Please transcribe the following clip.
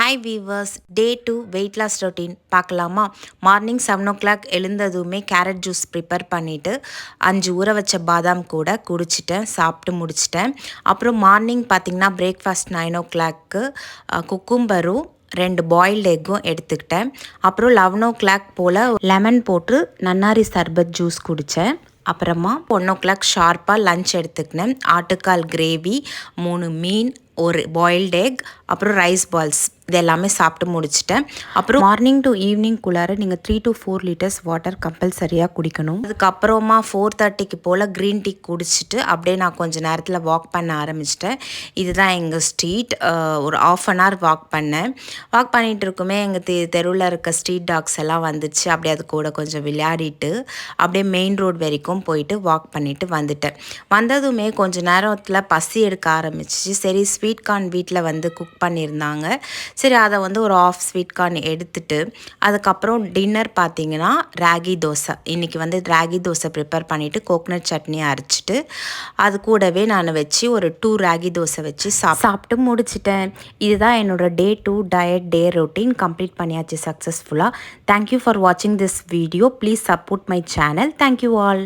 Hi viewers, day 2 weight loss routine பார்க்கலாமா? Morning 7 o'clock எழுந்ததுமே carrot juice prepare பண்ணிவிட்டு 5 ஊற வச்ச பாதாம் கூட குடிச்சிட்டேன், சாப்பிட்டு முடிச்சிட்டேன். அப்புறம் மார்னிங் பார்த்திங்கன்னா பிரேக்ஃபாஸ்ட் 9 o'clock குக்கும்பரும் 2 பாயில்டு எக்கும் எடுத்துக்கிட்டேன். அப்புறம் 11 o'clock போல் லெமன் போட்டு நன்னாரி சர்பத் ஜூஸ் குடித்தேன். அப்புறமா 1 o'clock ஷார்ப்பாக லன்ச் எடுத்துக்கினேன். ஆட்டுக்கால் கிரேவி, 3 மீன், ஒரு பாயில்டு எக், அப்புறம் ரைஸ் பால்ஸ் இது எல்லாமே சாப்பிட்டு முடிச்சிட்டேன். அப்புறம் மார்னிங் டு ஈவினிங்குள்ளார நீங்கள் 3 to 4 liters வாட்டர் கம்பல்சரியாக குடிக்கணும். அதுக்கப்புறமா 4:30 போல் க்ரீன் டீ குடிச்சிட்டு அப்படியே நான் கொஞ்சம் நேரத்தில் வாக் பண்ண ஆரம்பிச்சிட்டேன். இதுதான் எங்கள் ஸ்ட்ரீட். ஒரு 1/2 hour வாக் பண்ணேன். வாக் பண்ணிகிட்டு இருக்குமே எங்கள் தெருவில் இருக்க ஸ்ட்ரீட் டாக்ஸ் எல்லாம் வந்துச்சு. அப்படியே அது கூட கொஞ்சம் விளையாடிட்டு அப்படியே மெயின் ரோடு வரைக்கும் போயிட்டு வாக் பண்ணிவிட்டு வந்துட்டேன். வந்ததுமே கொஞ்சம் நேரத்தில் பசி எடுக்க ஆரம்பிச்சிச்சு. சரி, ஸ்வீட் கார்ன் வீட்டில் குக் பண்ணியிருந்தாங்க. சரி, அதை ஒரு ஆஃப் ஸ்வீட் கார்ன் எடுத்துட்டு அதுக்கப்புறம் டின்னர் பார்த்திங்கன்னா ராகி தோசை. இன்றைக்கி ராகி தோசை ப்ரிப்பேர் பண்ணிவிட்டு கோகனட் சட்னி அரைச்சிட்டு அது கூடவே நான் வச்சு ஒரு 2 ராகி தோசை வச்சு சாப்பிட்டு முடிச்சிட்டேன். இதுதான் என்னோடய டே 2 டயட் டே ரொட்டீன் கம்ப்ளீட் பண்ணியாச்சு சக்ஸஸ்ஃபுல்லாக. தேங்க்யூ ஃபார் வாட்சிங் this video. Please support my channel. Thank you all.